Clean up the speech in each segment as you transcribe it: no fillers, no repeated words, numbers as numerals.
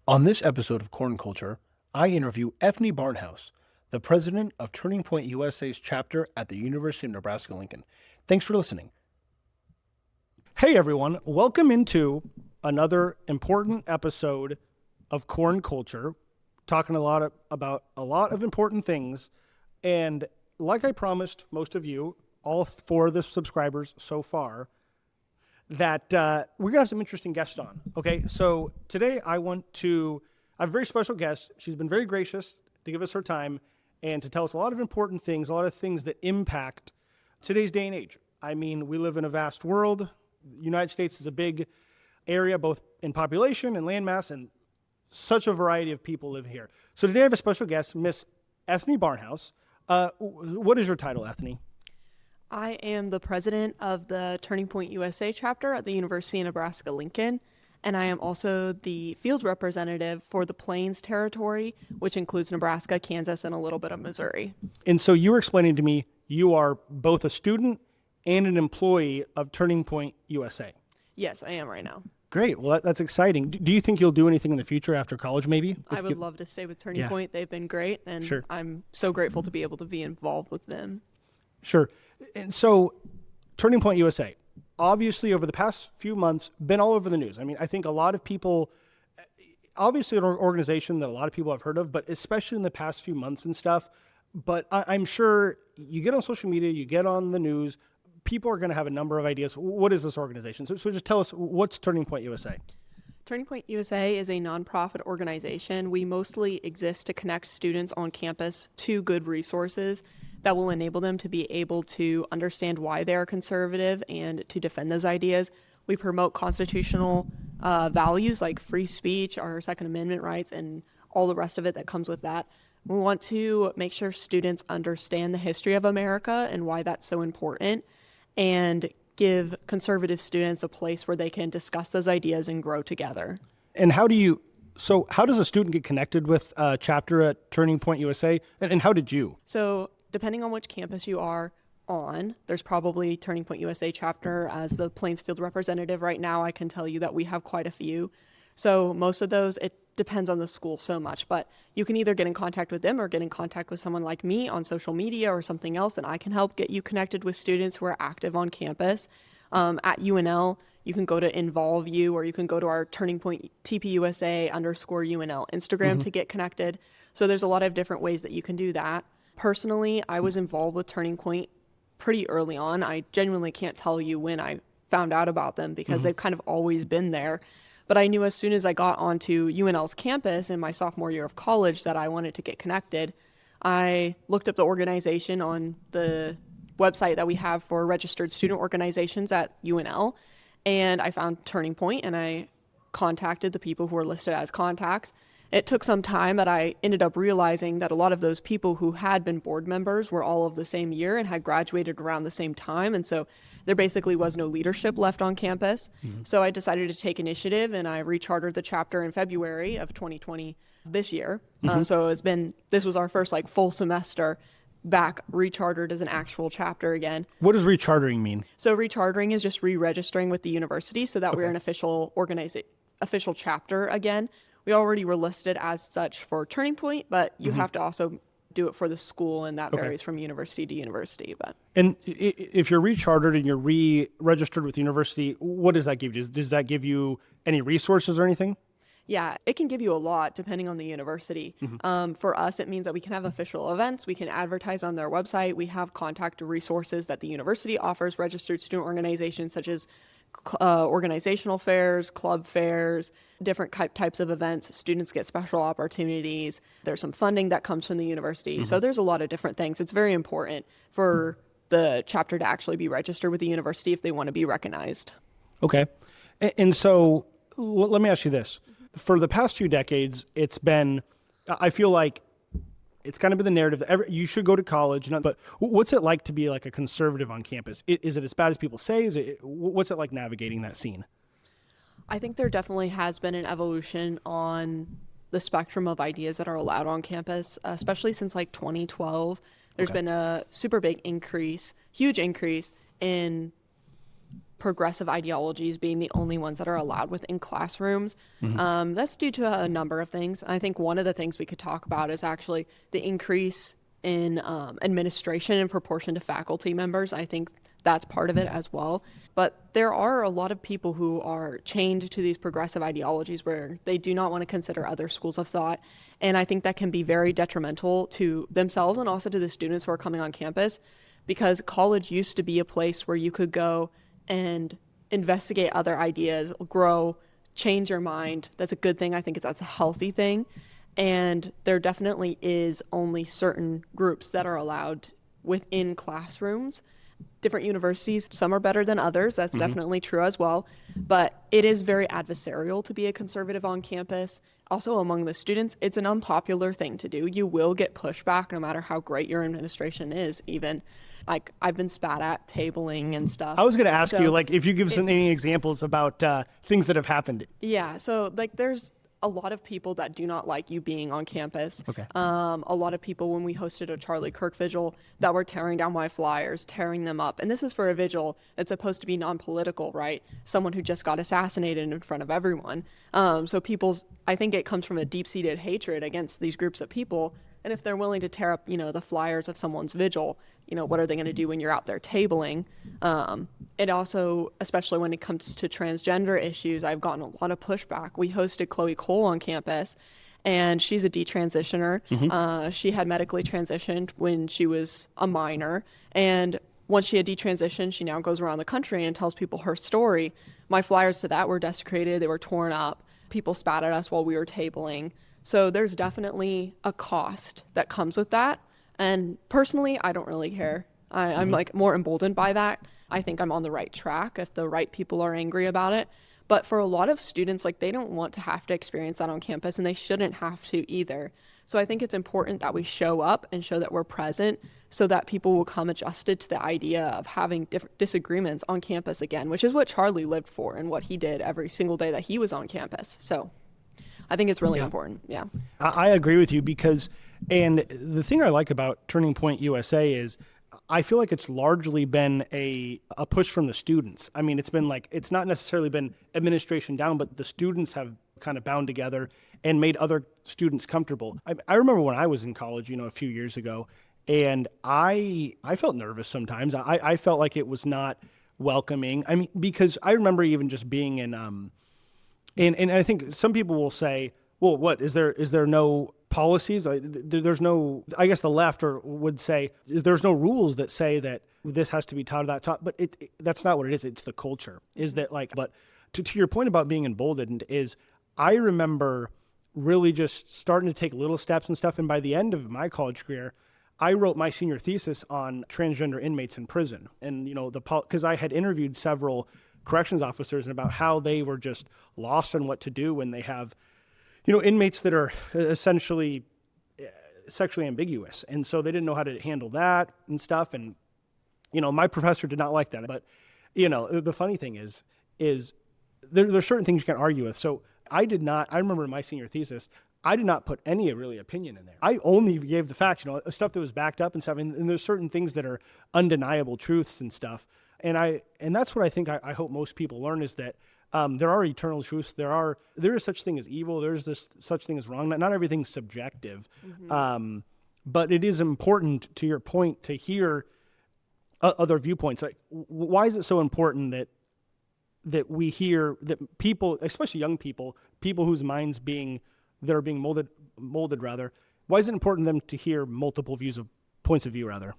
On this episode of Corn Culture, I interview Ethnie Barnhouse, the president of Turning Point USA's chapter at the University of Nebraska Lincoln. Thanks for listening. Hey everyone, welcome into another important episode of Corn Culture, talking about a lot of important things. And like I promised most of you, all four of the subscribers so far, that we're going to have some interesting guests on. Okay, so today I have a very special guest. She's been very gracious to give us her time and to tell us a lot of important things, a lot of things that impact today's day and age. I mean, we live in a vast world. The United States is a big area, both in population and landmass, and such a variety of people live here. So today I have a special guest, Miss Ethnie Barnhouse. What is your title, Ethnie? I am the president of the Turning Point USA chapter at the University of Nebraska Lincoln, and I am also the field representative for the Plains Territory, which includes Nebraska, Kansas, and a little bit of Missouri. And so you were explaining to me you are both a student and an employee of Turning Point USA. Yes, I am right now. Great. Well, that's exciting. Do you think you'll do anything in the future after college, maybe? I would love to stay with Turning Point. They've been great, and Sure. I'm so grateful to be able to be involved with them. Sure. And so Turning Point USA, obviously over the past few months, been all over the news. I mean, I think a lot of people, obviously an organization that a lot of people have heard of, but especially in the past few months and stuff. But I'm sure you get on social media, you get on the news, people are going to have a number of ideas. What is this organization? So just tell us, what's Turning Point USA? Turning Point USA is a nonprofit organization. We mostly exist to connect students on campus to good resources that will enable them to be able to understand why they are conservative and to defend those ideas. We promote constitutional values like free speech, our Second Amendment rights, and all the rest of it that comes with that. We want to make sure students understand the history of America and why that's so important, and give conservative students a place where they can discuss those ideas and grow together. And how does a student get connected with a chapter at Turning Point USA? And how did you? So depending on which campus you are on, there's probably Turning Point USA chapter. As the Plains field representative right now, I can tell you that we have quite a few. So most of those, it depends on the school so much, but you can either get in contact with them or get in contact with someone like me on social media or something else, and I can help get you connected with students who are active on campus. At UNL, you can go to Involve You, or you can go to our Turning Point TPUSA_UNL Instagram to get connected. So there's a lot of different ways that you can do that. Personally, I was involved with Turning Point pretty early on. I genuinely can't tell you when I found out about them because they've kind of always been there. But I knew as soon as I got onto UNL's campus in my sophomore year of college that I wanted to get connected. I looked up the organization on the website that we have for registered student organizations at UNL, and I found Turning Point, and I contacted the people who were listed as contacts. It took some time, but I ended up realizing that a lot of those people who had been board members were all of the same year and had graduated around the same time, and so there basically was no leadership left on campus. So I decided to take initiative, and I rechartered the chapter in February of 2020 this year. So this was our first full semester back rechartered as an actual chapter again. What does rechartering mean? So rechartering is just re-registering with the university so that we're an official chapter again. We already were listed as such for Turning Point, but you have to also do it for the school, and that varies from university to university. And if you're rechartered and you're re-registered with the university, what does that give you? Does that give you any resources or anything? Yeah, it can give you a lot depending on the university. For us, it means that we can have official events, we can advertise on their website, we have contact resources that the university offers registered student organizations such as organizational fairs, club fairs, different types of events. Students get special opportunities. There's some funding that comes from the university. So there's a lot of different things. It's very important for the chapter to actually be registered with the university if they want to be recognized. Okay. And so let me ask you this. For the past few decades, I feel like it's kind of been the narrative that you should go to college, but what's it like to be like a conservative on campus? Is it as bad as people say? What's it like navigating that scene? I think there definitely has been an evolution on the spectrum of ideas that are allowed on campus, especially since 2012. There's been a super big increase, huge increase in progressive ideologies being the only ones that are allowed within classrooms. That's due to a number of things. I think one of the things we could talk about is actually the increase in administration in proportion to faculty members. I think that's part of it as well. But there are a lot of people who are chained to these progressive ideologies where they do not want to consider other schools of thought. And I think that can be very detrimental to themselves and also to the students who are coming on campus, because college used to be a place where you could go and investigate other ideas, grow, change your mind. That's a good thing. I think that's a healthy thing. And there definitely is only certain groups that are allowed within classrooms. Different universities, some are better than others. That's definitely true as well. But it is very adversarial to be a conservative on campus. Also among the students, it's an unpopular thing to do. You will get pushback no matter how great your administration is, even. Like, I've been spat at tabling and stuff. I was going to ask you, like, if you give us any examples about things that have happened. Yeah, so like there's a lot of people that do not like you being on campus. Okay. A lot of people, when we hosted a Charlie Kirk vigil, that were tearing down my flyers, tearing them up. And this is for a vigil that's supposed to be non-political, right? Someone who just got assassinated in front of everyone. So I think it comes from a deep-seated hatred against these groups of people. And if they're willing to tear up, the flyers of someone's vigil, what are they going to do when you're out there tabling? It also, especially when it comes to transgender issues, I've gotten a lot of pushback. We hosted Chloe Cole on campus, and she's a detransitioner. She had medically transitioned when she was a minor. And once she had detransitioned, she now goes around the country and tells people her story. My flyers to that were desecrated. They were torn up. People spat at us while we were tabling. So there's definitely a cost that comes with that. And personally, I don't really care. I'm like more emboldened by that. I think I'm on the right track if the right people are angry about it. But for a lot of students, like, they don't want to have to experience that on campus, and they shouldn't have to either. So I think it's important that we show up and show that we're present so that people will come adjusted to the idea of having different disagreements on campus again, which is what Charlie lived for and what he did every single day that he was on campus. So I think it's really important. Yeah. I agree with you and the thing I like about Turning Point USA is I feel like it's largely been a push from the students. I mean, it's not necessarily been administration down, but the students have kind of bound together and made other students comfortable. I remember when I was in college, a few years ago, and I felt nervous sometimes. I felt like it was not welcoming. I mean, because I remember even just being in and I think some people will say, well, what is there no policies? There's no, I guess the left would say there's no rules that say that this has to be taught or that taught, but that's not what it is. It's the culture. Is that but to your point about being emboldened is I remember really just starting to take little steps and stuff. And by the end of my college career, I wrote my senior thesis on transgender inmates in prison. And, because I had interviewed several corrections officers and about how they were just lost on what to do when they have, inmates that are essentially sexually ambiguous. And so they didn't know how to handle that and stuff. And, my professor did not like that. But, the funny thing is there's certain things you can argue with. So I remember in my senior thesis, I did not put any really opinion in there. I only gave the facts, stuff that was backed up and stuff. And there's certain things that are undeniable truths and stuff. And that's what I think I hope most people learn is that there are eternal truths. There is such thing as evil. There's such thing as wrong. Not everything's subjective. But it is important, to your point, to hear other viewpoints. Like, why is it so important that we hear that people, especially young people whose minds that are being molded rather, why is it important to them to hear multiple points of view rather?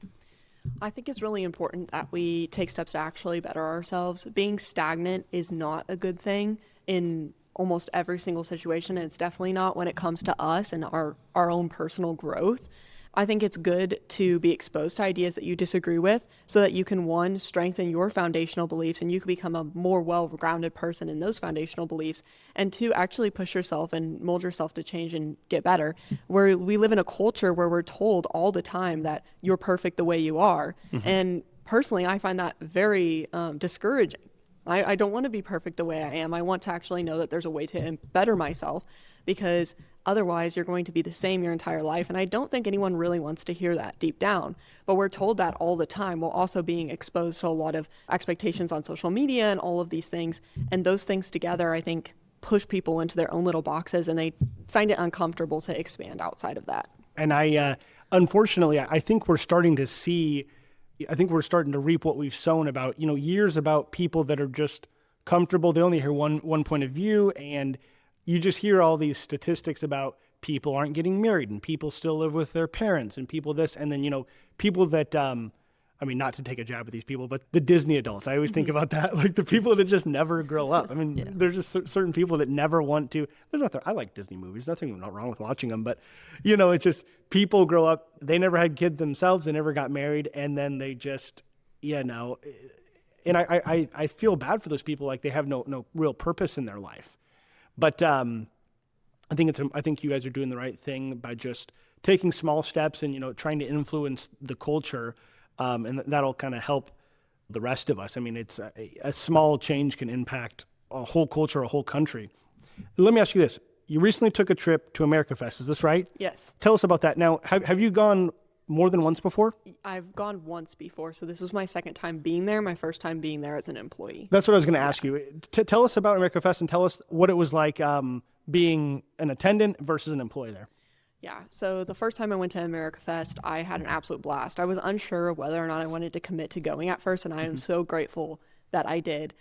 I think it's really important that we take steps to actually better ourselves. Being stagnant is not a good thing in almost every single situation. And it's definitely not when it comes to us and our own personal growth. I think it's good to be exposed to ideas that you disagree with so that you can, one, strengthen your foundational beliefs and you can become a more well-rounded person in those foundational beliefs, and two, actually push yourself and mold yourself to change and get better. Where we live in a culture where we're told all the time that you're perfect the way you are. And personally, I find that very discouraging. I don't want to be perfect the way I am. I want to actually know that there's a way to better myself, because Otherwise, you're going to be the same your entire life. And I don't think anyone really wants to hear that deep down. But we're told that all the time while also being exposed to a lot of expectations on social media and all of these things. And those things together, I think, push people into their own little boxes, and they find it uncomfortable to expand outside of that. And unfortunately, I think we're starting to reap what we've sown about, years about people that are just comfortable. They only hear one point of view, and you just hear all these statistics about people aren't getting married and people still live with their parents and people this, and then, people that, not to take a jab at these people, but the Disney adults, I always think about that, like the people that just never grow up. There's just certain people that never want to, I like Disney movies, nothing not wrong with watching them, but it's just people grow up, they never had kids themselves, they never got married, and then they just, and I feel bad for those people, like they have no real purpose in their life. But I think you guys are doing the right thing by just taking small steps and, trying to influence the culture. And that'll kind of help the rest of us. It's a small change can impact a whole culture, a whole country. Let me ask you this. You recently took a trip to America Fest. Is this right? Yes. Tell us about that. Now, have you gone more than once before? I've gone once before. So this was my second time being there, my first time being there as an employee. That's what I was going to ask you. Tell us about America Fest and tell us what it was like being an attendant versus an employee there. Yeah, so the first time I went to America Fest, I had an absolute blast. I was unsure of whether or not I wanted to commit to going at first, and I am so grateful that I did.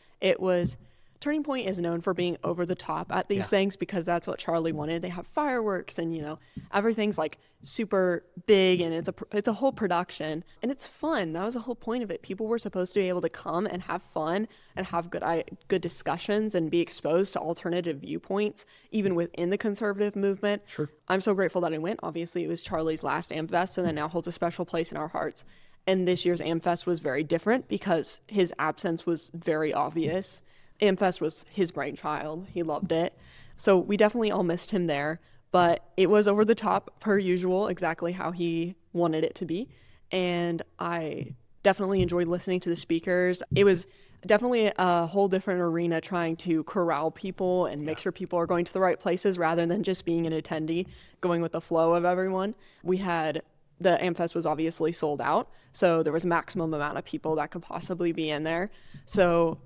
Turning Point is known for being over the top at these things because that's what Charlie wanted. They have fireworks and, everything's like super big, and it's a whole production, and it's fun. That was the whole point of it. People were supposed to be able to come and have fun and have good discussions and be exposed to alternative viewpoints, even within the conservative movement. Sure. I'm so grateful that I went. Obviously, it was Charlie's last AmFest, and that now holds a special place in our hearts. And this year's AmFest was very different because his absence was very obvious. AmFest was his brainchild. He loved it. So we definitely all missed him there, but it was over the top per usual, exactly how he wanted it to be. And I definitely enjoyed listening to the speakers. It was definitely a whole different arena trying to corral people and make sure people are going to the right places rather than just being an attendee, going with the flow of everyone. The AmFest was obviously sold out, so there was maximum amount of people that could possibly be in there. So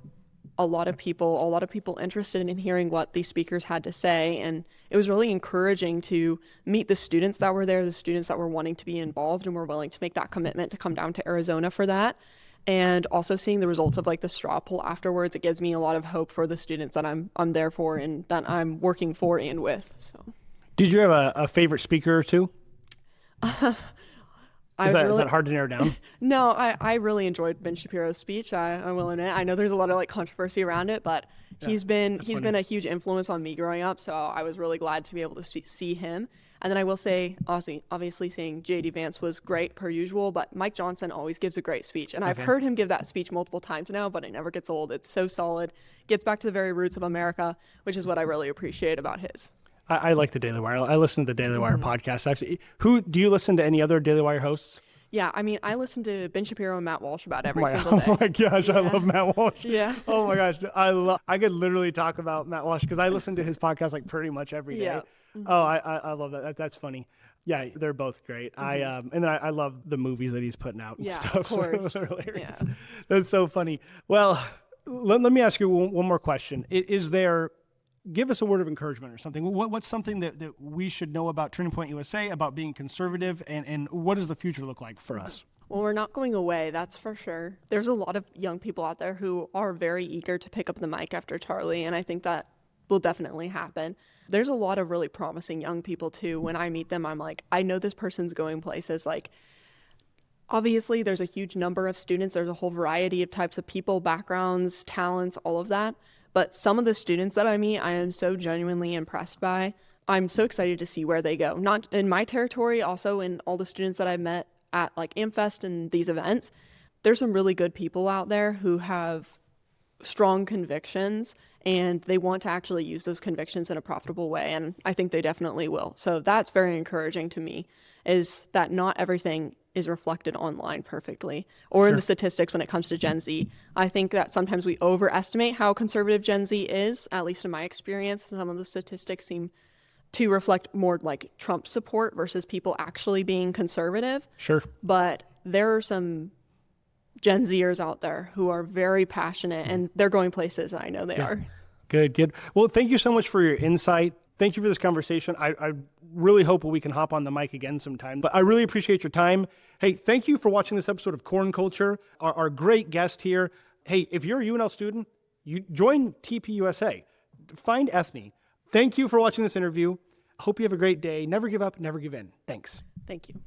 a lot of people interested in hearing what these speakers had to say, and it was really encouraging to meet the students that were there, the students that were wanting to be involved and were willing to make that commitment to come down to Arizona for that. And also seeing the results of like the straw poll afterwards, it gives me a lot of hope for the students that I'm there for and that I'm working for and with. So, did you have a favorite speaker or two? Is that hard to narrow down? No, I really enjoyed Ben Shapiro's speech. I will admit. I know there's a lot of controversy around it, but he's been a huge influence on me growing up. So I was really glad to be able to see him. And then I will say, obviously seeing J.D. Vance was great per usual, but Mike Johnson always gives a great speech. And I've heard him give that speech multiple times now, but it never gets old. It's so solid. Gets back to the very roots of America, which is what I really appreciate about his. I like the Daily Wire. I listen to the Daily Wire podcast. Actually, do you listen to any other Daily Wire hosts? Yeah, I listen to Ben Shapiro and Matt Walsh about every single day. Oh my gosh, I love Matt Walsh. Yeah. Oh my gosh, I could literally talk about Matt Walsh because I listen to his podcast pretty much every day. Yeah. Oh, I love that. That's funny. Yeah, they're both great. And then I love the movies that he's putting out and stuff. Of course. Hilarious. Yeah. That's so funny. Well, let me ask you one more question. Give us a word of encouragement or something. What's something that we should know about Turning Point USA, about being conservative, and what does the future look like for us? Well, we're not going away, that's for sure. There's a lot of young people out there who are very eager to pick up the mic after Charlie, and I think that will definitely happen. There's a lot of really promising young people, too. When I meet them, I'm like, I know this person's going places. Obviously, there's a huge number of students. There's a whole variety of types of people, backgrounds, talents, all of that. But some of the students that I meet, I am so genuinely impressed by. I'm so excited to see where they go. Not in my territory, also in all the students that I've met at AmFest and these events. There's some really good people out there who have strong convictions and they want to actually use those convictions in a profitable way. And I think they definitely will. So that's very encouraging to me, is that not everything is reflected online perfectly or in the statistics when it comes to Gen Z. I think that sometimes we overestimate how conservative Gen Z is, at least in my experience. Some of the statistics seem to reflect more like Trump support versus people actually being conservative. Sure. But there are some Gen Zers out there who are very passionate, and they're going places. I know they are. Good, good. Well, thank you so much for your insight. Thank you for this conversation. I really hope we can hop on the mic again sometime. But I really appreciate your time. Hey, thank you for watching this episode of Corn Culture. Our great guest here. Hey, if you're a UNL student, you join TPUSA. Find Ethnie. Thank you for watching this interview. Hope you have a great day. Never give up, never give in. Thanks. Thank you.